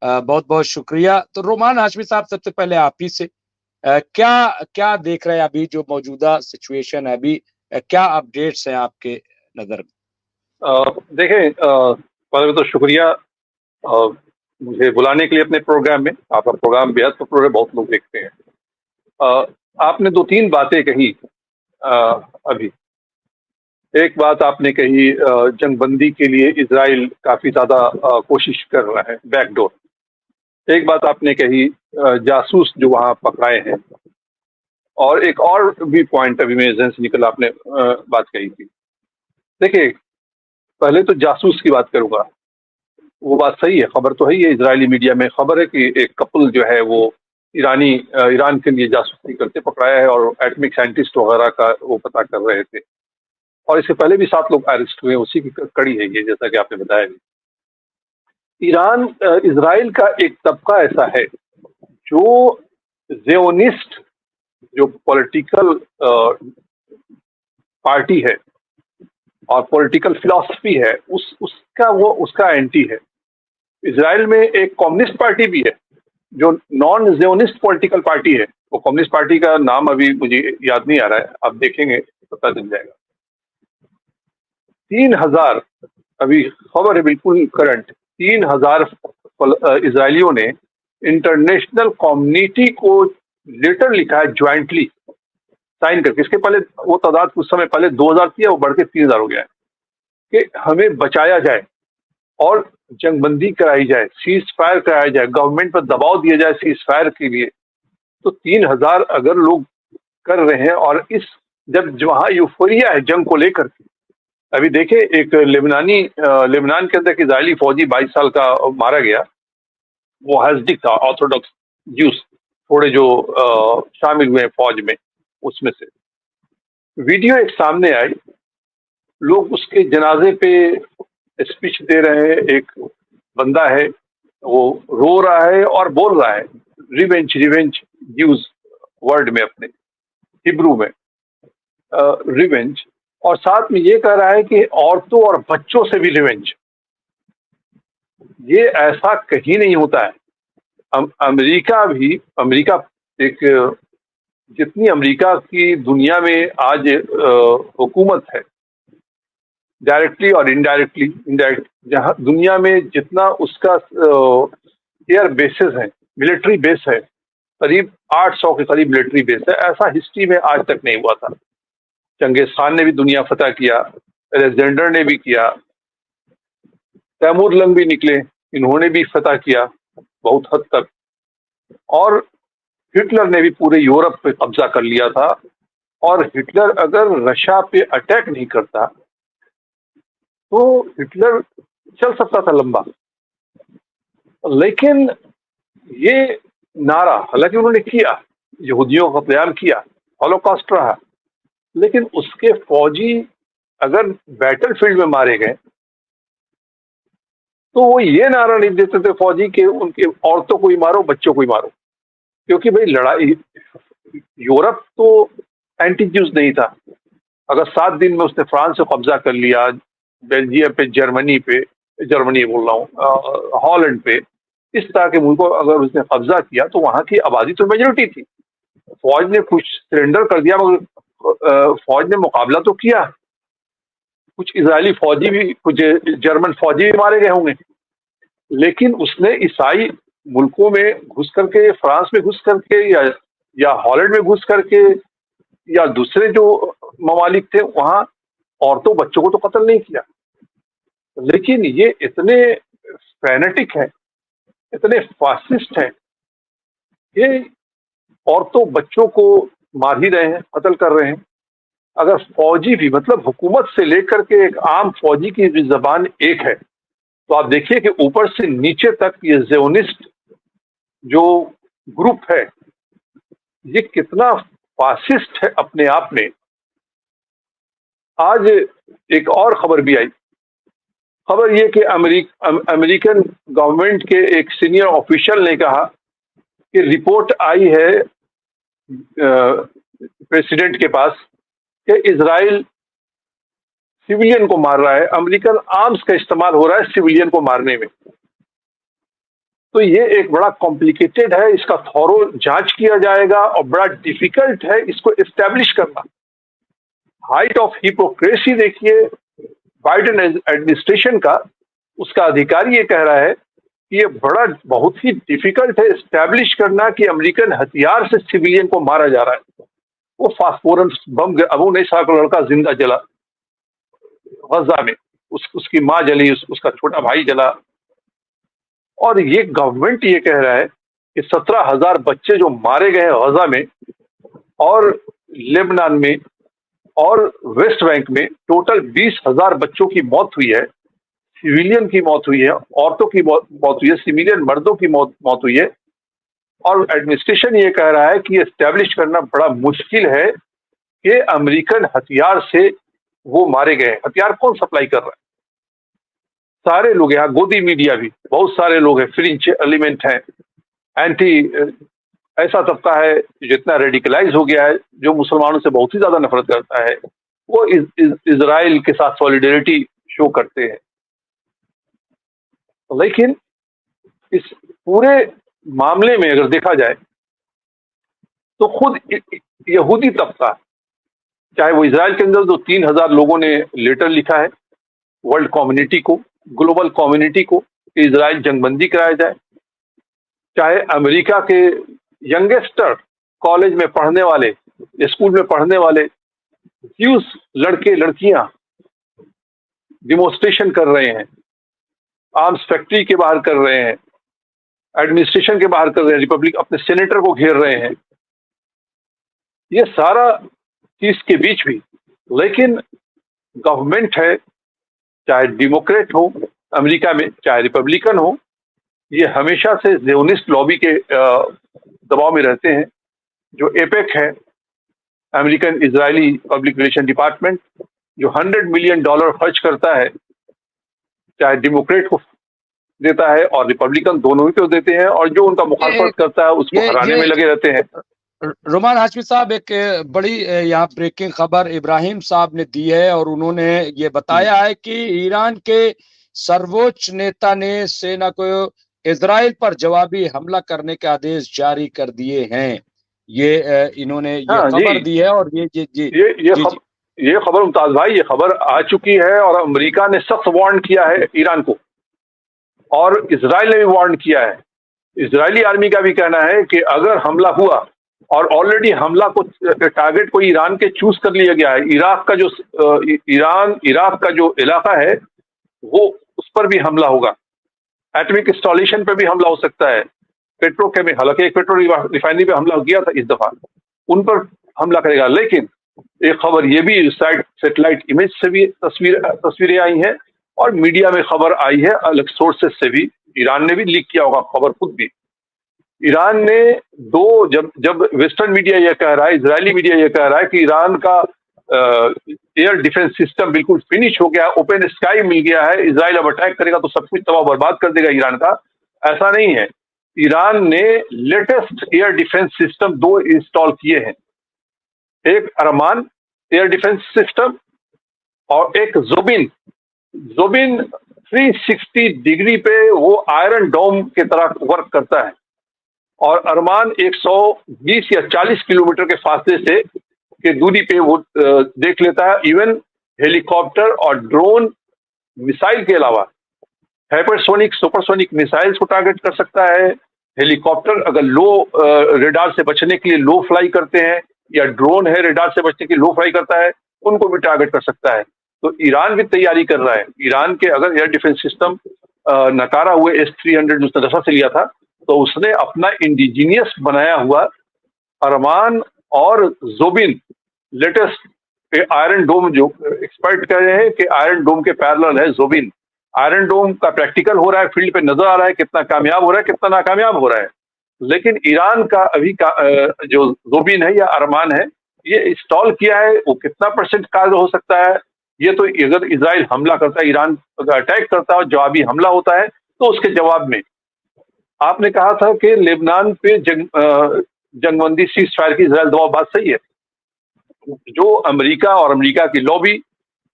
बहुत बहुत शुक्रिया। तो रोमान हाशमी साहब, सबसे पहले आप ही से क्या क्या देख रहे हैं अभी जो मौजूदा सिचुएशन है अभी, क्या अपडेट्स हैं आपके नजर में? देखें, पहले तो शुक्रिया मुझे बुलाने के लिए अपने प्रोग्राम में। आपका प्रोग्राम बेहद पॉपुलर है, बहुत लोग देखते हैं। अ, आपने दो तीन बातें कही अभी। एक बात आपने कही, जंगबंदी के लिए इजराइल काफी ज्यादा कोशिश कर रहा है, बैकडोर। एक बात आपने कही, जासूस जो वहां पकड़ाए हैं। और एक और भी पॉइंट अभी मेरे जहन से निकला, आपने बात कही थी। देखिए, पहले तो जासूस की बात करूंगा। वो बात सही है, खबर तो है, ये इजरायली मीडिया में खबर है कि एक कपल जो है वो ईरान के लिए जासूसी करते पकड़ाया है, और एटमिक साइंटिस्ट वगैरह का वो पता कर रहे थे। और इससे पहले भी 7 लोग अरेस्ट हुए, उसी की कड़ी है ये, जैसा कि आपने बताया भी। ईरान इजराइल का एक तबका ऐसा है जो ज़ियोनिस्ट, जो पॉलिटिकल पार्टी है और पॉलिटिकल फिलॉसफी है, उसका एंटी है। इजराइल में एक कम्युनिस्ट पार्टी भी है जो नॉन ज़ियोनिस्ट पॉलिटिकल पार्टी है। वो कम्युनिस्ट पार्टी का नाम अभी मुझे याद नहीं आ रहा है, आप देखेंगे पता चल जाएगा। 3,000, अभी खबर है बिल्कुल करंट, 3,000 इसराइलियों ने इंटरनेशनल कम्युनिटी को लेटर लिखा है, ज्वाइंटली साइन करके। इसके पहले वो तादाद कुछ समय पहले 2,000 थी, वो बढ़ के 3,000 हो गया है, कि हमें बचाया जाए और जंगबंदी कराई जाए, सीज फायर कराया जाए, गवर्नमेंट पर दबाव दिया जाए सीज फायर के लिए। तो 3,000 अगर लोग कर रहे हैं, और इस जब वहां यूफोरिया है जंग को लेकर के। अभी देखे, एक लेबनान के अंदर एक इजरायली फौजी 22 साल का मारा गया। वो हजदिक था, ऑर्थोडॉक्स ज्यूस थोड़े जो शामिल हुए फौज में, उसमें से वीडियो एक सामने आई। लोग उसके जनाजे पे स्पीच दे रहे हैं। एक बंदा है, वो रो रहा है और बोल रहा है रिवेंज रिवेंज, यूज वर्ड में, अपने हिब्रू में रिवेंज। और साथ में ये कह रहा है कि औरतों और बच्चों से भी रिवेंज। ये ऐसा कहीं नहीं होता है। अमेरिका एक, जितनी अमेरिका की दुनिया में आज हुकूमत है, डायरेक्टली और इनडायरेक्ट, जहां दुनिया में जितना उसका एयर बेसेस है, मिलिट्री बेस है, करीब 800 के करीब मिलिट्री बेस है। ऐसा हिस्ट्री में आज तक नहीं हुआ था। चंगेज खान ने भी दुनिया फतह किया, अलेक्जेंडर ने भी किया, तैमूर लंग भी निकले, इन्होंने भी फतह किया बहुत हद तक। और हिटलर ने भी पूरे यूरोप पे कब्जा कर लिया था। और हिटलर अगर रशिया पे अटैक नहीं करता तो हिटलर चल सकता था लंबा। लेकिन ये नारा, हालांकि उन्होंने किया, यहूदियों का कत्लेआम किया, हॉलोकॉस्ट रहा, लेकिन उसके फौजी अगर बैटल फील्ड में मारे गए तो वो ये नारा नहीं देते थे फौजी के उनके औरतों को ही मारो, बच्चों को ही मारो। क्योंकि भाई लड़ाई, यूरोप तो एंटी ज्यूज नहीं था। अगर 7 दिन में उसने फ्रांस से कब्जा कर लिया, बेल्जियम पे, जर्मनी बोल रहा हूँ, हॉलैंड पे, इस तरह के मुल्कों अगर उसने कब्जा किया तो वहां की आबादी तो मेजोरिटी थी। फौज ने कुछ सरेंडर कर दिया, मगर फौज ने मुकाबला तो किया। कुछ इजरायली फौजी भी, कुछ जर्मन फौजी भी मारे गए होंगे। लेकिन उसने ईसाई मुल्कों में घुस करके, फ्रांस में घुस करके, या हॉलैंड में घुस करके, या दूसरे जो ममालिक थे वहां औरतों बच्चों को तो कत्ल नहीं किया। लेकिन ये इतने फैनेटिक है, इतने फासिस्ट हैं, ये औरतों बच्चों को मार ही रहे हैं, कत्ल कर रहे हैं। अगर फौजी भी, मतलब हुकूमत से लेकर के एक आम फौजी की भी जबान एक है, तो आप देखिए कि ऊपर से नीचे तक ये ज़ियोनिस्ट जो ग्रुप है, ये कितना फासिस्ट है अपने आप में। आज एक और खबर भी आई। खबर ये कि अमेरिकन गवर्नमेंट के एक सीनियर ऑफिशियल ने कहा कि रिपोर्ट आई है प्रेसिडेंट के पास कि इजराइल सिविलियन को मार रहा है, अमेरिकन आर्म्स का इस्तेमाल हो रहा है सिविलियन को मारने में। तो ये एक बड़ा कॉम्प्लिकेटेड है, इसका थॉरो जांच किया जाएगा और बड़ा डिफिकल्ट है इसको एस्टेब्लिश करना। हाइट ऑफ हिपोक्रेसी देखिए बाइडेन एडमिनिस्ट्रेशन का, उसका अधिकारी ये कह रहा है कि ये बड़ा बहुत ही डिफिकल्ट है एस्टेब्लिश करना कि अमेरिकन हथियार से सिविलियन को मारा जा रहा है। वो फास्फोरस बम, अब 19 साल का लड़का जिंदा जला गजा में, उसकी माँ जली, उसका छोटा भाई जला, और ये गवर्नमेंट ये कह रहा है कि 17,000 बच्चे जो मारे गए हैं गजा में और लेबनान में और वेस्ट बैंक में, टोटल 20,000 बच्चों की मौत हुई है, सिविलियन की मौत हुई है, औरतों की मौत हुई है, सिविलियन मर्दों की मौत हुई है। और एडमिनिस्ट्रेशन ये कह रहा है कि एस्टेब्लिश करना बड़ा मुश्किल है कि अमेरिकन हथियार से वो मारे गए। हथियार कौन सप्लाई कर रहा है? सारे लोग, यहाँ गोदी मीडिया भी बहुत सारे लोग हैं, फ्रिंज एलिमेंट हैं, एंटी ऐसा तबका है जितना रेडिकलाइज हो गया है, जो मुसलमानों से बहुत ही ज्यादा नफरत करता है, वो इजराइल के साथ सॉलिडेरिटी शो करते हैं। लेकिन इस पूरे मामले में अगर देखा जाए तो खुद यहूदी तबका, चाहे वो इजराइल के अंदर जो 3,000 लोगों ने लेटर लिखा है वर्ल्ड कम्युनिटी को, ग्लोबल कम्युनिटी को, कि इजराइल जंगबंदी कराया जाए, चाहे अमेरिका के यंगेस्टर कॉलेज में पढ़ने वाले, स्कूल में पढ़ने वाले ज्यूस लड़के लड़कियां डिमोन्स्ट्रेशन कर रहे हैं, आर्म्स फैक्ट्री के बाहर कर रहे हैं, एडमिनिस्ट्रेशन के बाहर कर रहे हैं, रिपब्लिक अपने सेनेटर को घेर रहे हैं, ये सारा चीज के बीच भी लेकिन गवर्नमेंट है, चाहे डेमोक्रेट हो अमेरिका में, चाहे रिपब्लिकन हो, ये हमेशा से ज़ियोनिस्ट लॉबी के दबाव में रहते हैं। जो एपेक है, American Israeli public relation department, जो $100 मिलियन खर्च करता है, चाहे डेमोक्रेट को देता है और रिपब्लिकन दोनों ही को देते हैं, और जो उनका मुखालफत करता है उसको हराने में लगे रहते हैं। रोमान हाशमी साहब, एक बड़ी यहाँ ब्रेकिंग खबर इब्राहिम साहब ने दी है और उन्होंने ये बताया है कि ईरान के सर्वोच्च नेता ने सेना को इजराइल पर जवाबी हमला करने के आदेश जारी कर दिए हैं। ये इन्होंने ये खबर दी है और ये खबर मुमताज भाई, ये खबर आ चुकी है और अमेरिका ने सख्त वार्न किया है ईरान को, और इजराइल ने भी वार्न किया है। इजरायली आर्मी का भी कहना है कि अगर हमला हुआ, और ऑलरेडी हमला को टारगेट को ईरान के चूज कर लिया गया है, इराक का जो इलाका है वो, उस पर भी हमला होगा, एटॉमिक इंस्टॉलेशन पर भी हमला हो सकता है, पेट्रोकेमिकल, हालांकि एक पेट्रो रिफाइनरी पे हमला किया था इस दफा, उन पर हमला करेगा। लेकिन एक खबर ये भी सैटेलाइट इमेज से भी तस्वीरें आई हैं और मीडिया में खबर आई है अलग सोर्सेस से भी, ईरान ने भी लीक किया होगा खबर खुद भी। ईरान ने जब वेस्टर्न मीडिया यह कह रहा है, इजरायली मीडिया यह कह रहा है कि ईरान का एयर डिफेंस सिस्टम बिल्कुल फिनिश हो गया, ओपन स्काई मिल गया है, इजराइल अब अटैक करेगा तो सब कुछ तबाह बर्बाद कर देगा ईरान का, ऐसा नहीं है। ईरान ने latest air defence system 2 install किए हैं, एक अरमान एयर डिफेंस सिस्टम और एक जोबिन 360 डिग्री पे वो आयरन डोम के तरह वर्क करता है, और अरमान 120 या 40 किलोमीटर के फासले से के दूरी पे वो देख लेता है, इवन हेलीकॉप्टर और ड्रोन मिसाइल के अलावा हाइपरसोनिक सुपरसोनिक मिसाइल्स को टारगेट कर सकता है। हेलीकॉप्टर अगर लो रेडार से बचने के लिए लो फ्लाई करते हैं, या ड्रोन है रेडार से बचने के लिए लो फ्लाई करता है, उनको भी टारगेट कर सकता है। तो ईरान भी तैयारी कर रहा है। ईरान के अगर एयर डिफेंस सिस्टम नकारा हुए S-300 उसने रसा से लिया था, तो उसने अपना इंडिजीनियस बनाया हुआ अरमान और जोबिन लेटेस्ट आयरन डोम, जो एक्सपर्ट कह रहे हैं कि आयरन डोम के पैरेलल है जोबिन। आयरन डोम का प्रैक्टिकल हो रहा है, फील्ड पे नजर आ रहा है कितना कामयाब हो रहा है, कितना नाकामयाब हो रहा है। लेकिन ईरान का अभी जो जोबिन है या अरमान है, ये इंस्टॉल किया है, वो कितना % कार्य हो सकता है, ये तो अगर इजराइल हमला करता है, ईरान अगर अटैक करता है और जवाबी हमला होता है, तो उसके जवाब में आपने कहा था कि लेबनान पे जंगबंदी सीज फायर की इजराइल दबाव, बात सही है। जो अमेरिका और अमेरिका की लॉबी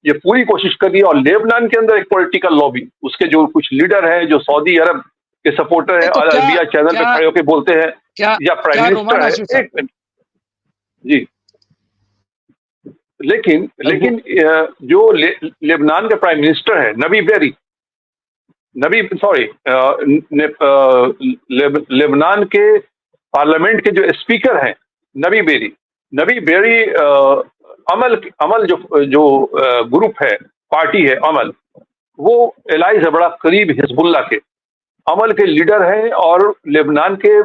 ये पूरी कोशिश कर रही है, और लेबनान के अंदर एक पॉलिटिकल लॉबी, उसके जो कुछ लीडर हैं जो सऊदी अरब के सपोर्टर हैं तो और क्या अलबिया चैनल पे क्या खड़े होकर बोलते हैं क्या या प्राइम क्या मिनिस्टर रोमान है। हाशमी साहब, एक मिनट जी, लेकिन वो लेकिन जो लेबनान का प्राइम मिनिस्टर है नबी बेरी, नबी सॉरी लेबनान के पार्लियामेंट के जो स्पीकर हैं नबी बेरी, नबी बेरी अमल अमल जो ग्रुप है, पार्टी है अमल, वो एलाई से बड़ा करीब हिजबुल्लाह के, अमल के लीडर हैं और लेबनान के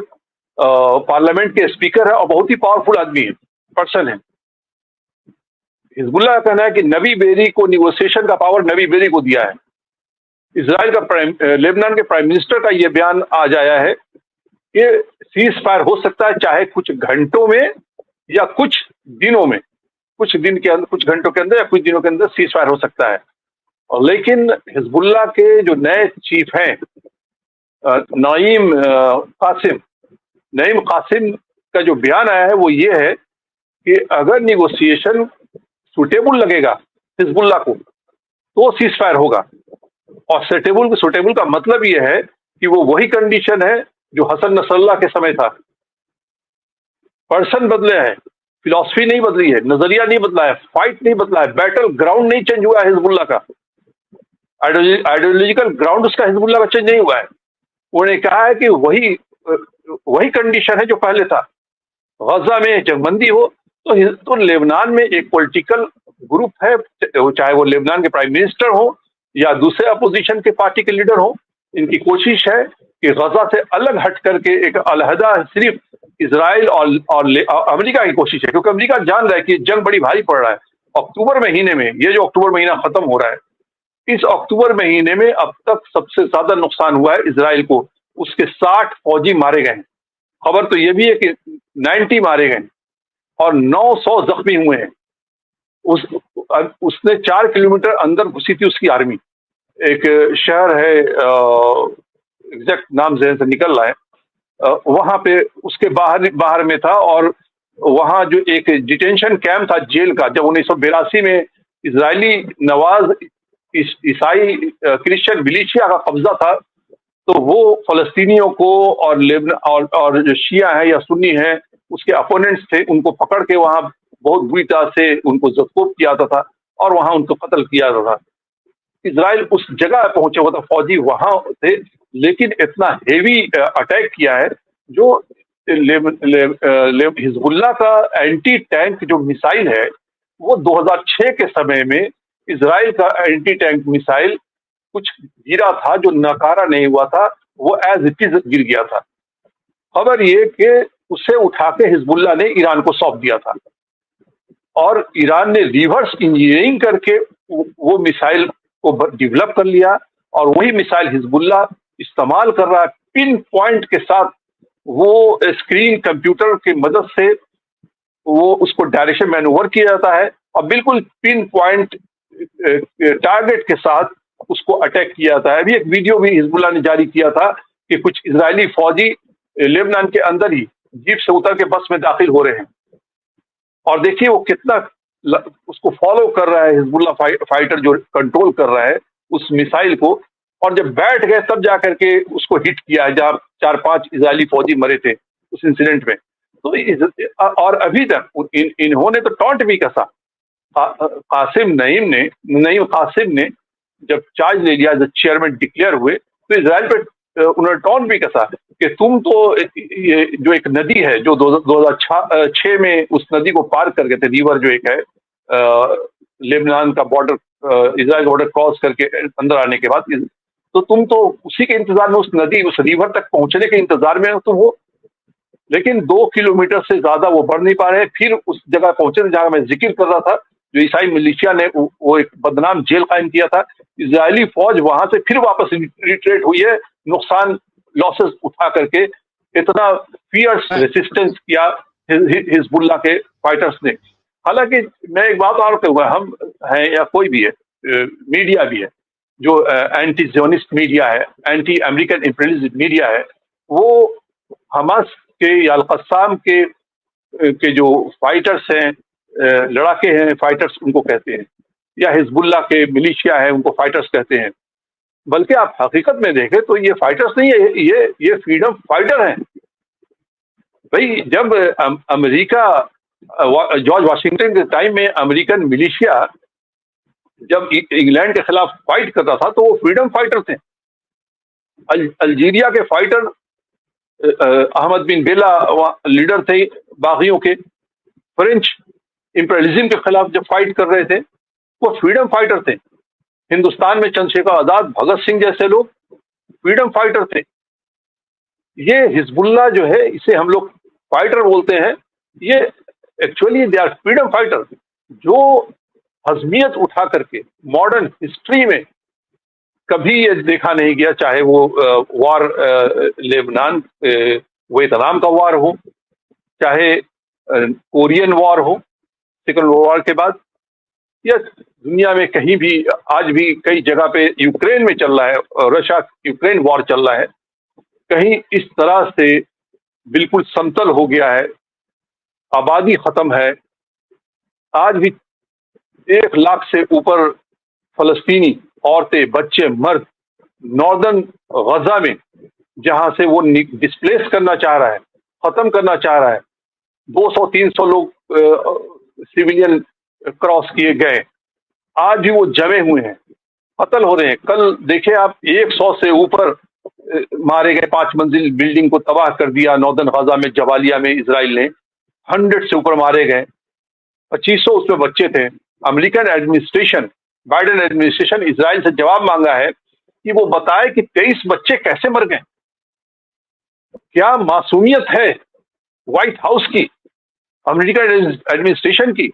पार्लियामेंट के स्पीकर है और बहुत ही पावरफुल आदमी है, पर्सन है। हिजबुल्लाह का कहना है कि नबी बेरी को निगोसिएशन का पावर नबी बेरी को दिया है। इसराइल का लेबनान के प्राइम मिनिस्टर का यह बयान आज आया है कि सीज फायर हो सकता है, चाहे कुछ घंटों में या कुछ दिनों में, कुछ दिन के अंदर, कुछ घंटों के अंदर या कुछ दिनों के अंदर सीज फायर हो सकता है। और लेकिन हिजबुल्लाह के जो नए चीफ हैं नईम कासिम, नईम कासिम का जो बयान आया है वो ये है कि अगर निगोसिएशन सुटेबल लगेगा हिजबुल्लाह को तो सीज फायर होगा। और सुटेबल का मतलब ये है कि वो वही कंडीशन है जो हसन नसरल्लाह के समय था। पर्सन बदले हैं, फिलॉसफी नहीं बदली है, नजरिया नहीं बदला है, फाइट नहीं बदला है, बैटल ग्राउंड नहीं चेंज हुआ है हिजबुल्लाह का, आइडियोलॉजिकल ग्राउंड उसका हिजबुल्लाह का चेंज नहीं हुआ है। उन्होंने कहा है कि वही कंडीशन है जो पहले था। गजा में जंगबंदी हो तो लेबनान में एक पॉलिटिकल ग्रुप है, चाहे वो लेबनान के प्राइम मिनिस्टर हो या दूसरे अपोजिशन के पार्टी के लीडर हो, इनकी कोशिश है कि गजा से अलग हट करके एक अलहदा सिर्फ इजराइल और अमेरिका की कोशिश है, क्योंकि अमेरिका जान रहा है कि जंग बड़ी भारी पड़ रहा है। अक्टूबर महीने में, ये जो अक्टूबर महीना खत्म हो रहा है, इस अक्टूबर महीने में अब तक सबसे ज्यादा नुकसान हुआ है इजराइल को, उसके 60 फौजी मारे गए हैं। खबर तो यह भी है कि 90 मारे गए और 900 जख्मी हुए हैं। उसने 4 किलोमीटर अंदर घुसी थी उसकी आर्मी। एक शहर है, एग्जैक्ट नाम जहन से निकल रहा है, वहां पे उसके बाहर में था। और वहां जो एक डिटेंशन कैंप था जेल का, जब 1982 में इजरायली नवाज ईसाई क्रिश्चियन मिलिशिया का कब्जा था, तो वो फलस्तीनियों को और जो शिया है या सुन्नी है उसके अपोनेंट्स थे, उनको पकड़ के वहां बहुत बुरी तरह से उनको जख्म किया जाता था और वहां उनको कत्ल किया जाता था। इजराइल उस जगह पहुंचे हुआ था, फौजी वहां थे, लेकिन इतना हेवी अटैक किया है जो हिजबुल्लाह का एंटी टैंक जो मिसाइल है वो 2006 के समय में इजराइल का एंटी टैंक मिसाइल कुछ गिरा था जो नकारा नहीं हुआ था, वो एज इट इज गिर गया था। खबर ये कि उसे उठा के हिजबुल्लाह ने ईरान को सौंप दिया था और ईरान ने रिवर्स इंजीनियरिंग करके वो मिसाइल को डेवलप कर लिया और वही मिसाइल हिजबुल्लाह इस्तेमाल कर रहा है। पिन पॉइंट के साथ वो स्क्रीन कंप्यूटर की मदद से वो उसको डायरेक्शन मैनूवर किया जाता है और बिल्कुल पिन पॉइंट टारगेट के साथ उसको अटैक किया जाता है। अभी एक वीडियो भी हिजबुल्लाह ने जारी किया था कि कुछ इजरायली फौजी लेबनान के अंदर ही जीप से उतर के बस में दाखिल हो रहे हैं और देखिए वो कितना उसको फॉलो कर रहा है हिजबुल्लाह फाइटर जो कंट्रोल कर रहा है उस मिसाइल को। और जब बैठ गए तब जाकर के उसको हिट किया है, जहाँ 4-5 इजरायली फौजी मरे थे उस इंसिडेंट में। तो और अभी तक इन्होंने तो टॉन्ट भी कसा। नईम कासिम ने जब चार्ज ले लिया, जब चेयरमैन डिक्लेयर हुए, तो इजराइल पे उन्होंने टॉन्ट भी कसा कि तुम तो ये जो एक नदी है जो 2006 में उस नदी को पार कर गए थे, रिवर जो एक है लेबनान का बॉर्डर, इजराइल बॉर्डर क्रॉस करके अंदर आने के बाद, तो तुम तो उसी के इंतजार में, उस नदी उस रिवर तक पहुंचने के इंतजार में तुम हो। लेकिन 2 किलोमीटर से ज्यादा वो बढ़ नहीं पा रहे। फिर उस जगह पहुंचे जहां मैं जिक्र कर रहा था, जो ईसाई मिलिशिया ने वो एक बदनाम जेल कायम किया था। इजरायली फौज वहां से फिर वापस रिट्रेट हुई है, नुकसान लॉसेस उठा करके। इतना फियर्स रेसिस्टेंस किया हिजबुल्लाह के फाइटर्स ने। हालांकि मैं एक बात और कहूँगा, हम हैं या कोई भी है, मीडिया भी है जो एंटी ज़ियोनिस्ट मीडिया है, एंटी अमेरिकन इंपीरियलिस्ट मीडिया है, वो हमास के या अल-क़स्साम के जो फाइटर्स हैं, लड़ाके हैं, फाइटर्स उनको कहते हैं, या हिजबुल्लाह के मिलिशिया है उनको फाइटर्स कहते हैं। बल्कि आप हकीकत में देखें तो ये फाइटर्स नहीं है, ये फ्रीडम फाइटर हैं भाई। जब अमेरिका, जॉर्ज वाशिंगटन के टाइम में अमेरिकन मिलिशिया जब इंग्लैंड के खिलाफ फाइट करता था तो वो फ्रीडम फाइटर थे। अल्जीरिया के फाइटर अहमद बिन बेला लीडर थे बागियों के, फ्रेंच इंपीरियलिज्म के खिलाफ जब फाइट कर रहे थे वो फ्रीडम फाइटर थे। हिंदुस्तान में चंद्रशेखर आजाद, भगत सिंह जैसे लोग फ्रीडम फाइटर थे। ये हिजबुल्लाह जो है इसे हम लोग फाइटर बोलते हैं, ये actually they are freedom fighter जो हजमियत उठा करके मॉडर्न हिस्ट्री में कभी ये देखा नहीं गया, चाहे वो वार लेबनान वियतनाम का वार हो, चाहे कोरियन वार हो सेकेंड वर्ल्ड वार के बाद, या दुनिया में कहीं भी आज भी कई जगह पे यूक्रेन में चल रहा है, रशिया यूक्रेन वॉर चल रहा है, कहीं इस तरह से बिल्कुल समतल हो गया है, आबादी खत्म है। आज भी 1 लाख से ऊपर फलस्तीनी औरतें, बच्चे, मर्द नॉर्दर्न गजा में, जहां से वो डिस्प्लेस करना चाह रहा है, खत्म करना चाह रहा है, 200-300 लोग सिविलियन क्रॉस किए गए, आज भी वो जमे हुए हैं, कत्ल हो रहे हैं। कल देखे आप 100 से ऊपर मारे गए, 5 मंजिल बिल्डिंग को तबाह कर दिया नॉर्दर्न गजा में, जबालिया में इसराइल ने, 100 से ऊपर मारे गए, 2500 उसमें बच्चे थे। American administration, Biden administration Israel से जवाब मांगा है कि वो बताए कि 23 बच्चे कैसे मर गए। क्या मासूमियत है व्हाइट हाउस की, अमेरिकन एडमिनिस्ट्रेशन की,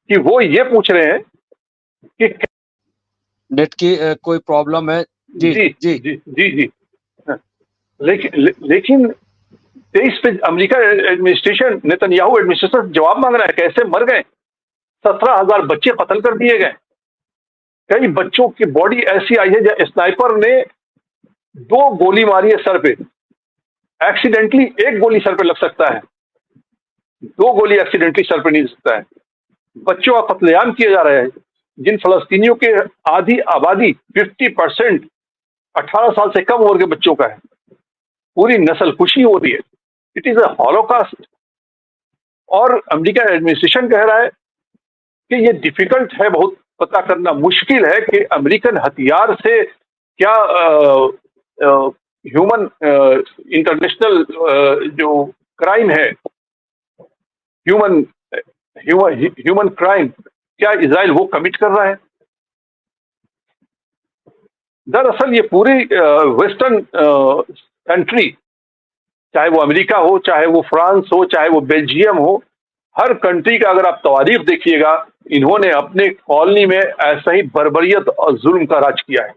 कि वो ये पूछ रहे हैं कि नेट की कोई प्रॉब्लम है? जी जी जी जी जी जी। लेकिन 23 पे अमेरिका एडमिनिस्ट्रेशन, नेतन्याहू एडमिनिस्ट्रेशन जवाब मांग रहा है कैसे मर गए। 17,000 बच्चे कत्ल कर दिए गए। कई बच्चों की बॉडी ऐसी आई है जब स्नाइपर ने 2 गोली मारी है सर पे, एक्सीडेंटली 1 गोली सर पे लग सकता है, 2 गोली एक्सीडेंटली सर पे नहीं लग सकता है। बच्चों का कत्लेआम किया जा रहा है। जिन फलस्तीनियों के आधी आबादी 50% 18 साल से कम उम्र के बच्चों का है, पूरी नस्ल खुशी हो रही है। It is a Holocaust. और अमेरिका एडमिनिस्ट्रेशन कह रहा है कि ये डिफिकल्ट है, बहुत पता करना मुश्किल है कि अमेरिकन हथियार से क्या ह्यूमन इंटरनेशनल जो क्राइम है, ह्यूमन क्राइम, क्या इजराइल वो कमिट कर रहा है। दरअसल ये पूरी वेस्टर्न कंट्री, चाहे वो अमेरिका हो, चाहे वो फ्रांस हो, चाहे वो बेल्जियम हो, हर कंट्री का अगर आप तवारीख देखिएगा, इन्होंने अपने कॉलोनी में ऐसा ही बर्बरियत और जुल्म का राज किया है।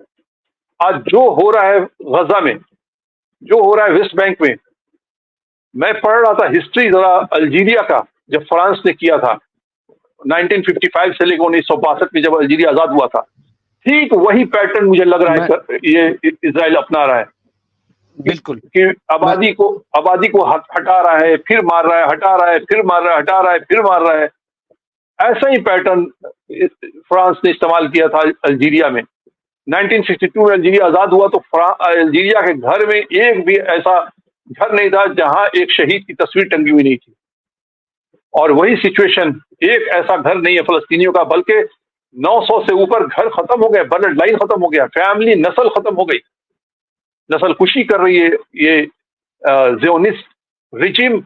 आज जो हो रहा है गजा में, जो हो रहा है वेस्ट बैंक में, मैं पढ़ रहा था हिस्ट्री जरा अल्जीरिया का, जब फ्रांस ने किया था 1955 से लेकर 1962 में जब अल्जीरिया आजाद हुआ था, ठीक वही पैटर्न मुझे लग रहा है ये इजराइल अपना रहा है। बिल्कुल कि आबादी को हटा रहा है, फिर मार रहा है, हटा रहा है, फिर मार रहा है, हटा रहा है, फिर मार रहा है। ऐसा ही पैटर्न फ्रांस ने इस्तेमाल किया था अल्जीरिया में। 1962 में अल्जीरिया आजाद हुआ तो अल्जीरिया के घर में एक भी ऐसा घर नहीं था जहां एक शहीद की तस्वीर टंगी हुई नहीं थी। और वही सिचुएशन, एक ऐसा घर नहीं है फलस्तीनियों का, बल्कि 900 से ऊपर घर खत्म हो गए, ब्लड लाइन खत्म हो गया, फैमिली नस्ल खत्म हो गई, नस्ल खुशी कर रही है ये ज़ियोनिस्ट रिजिम।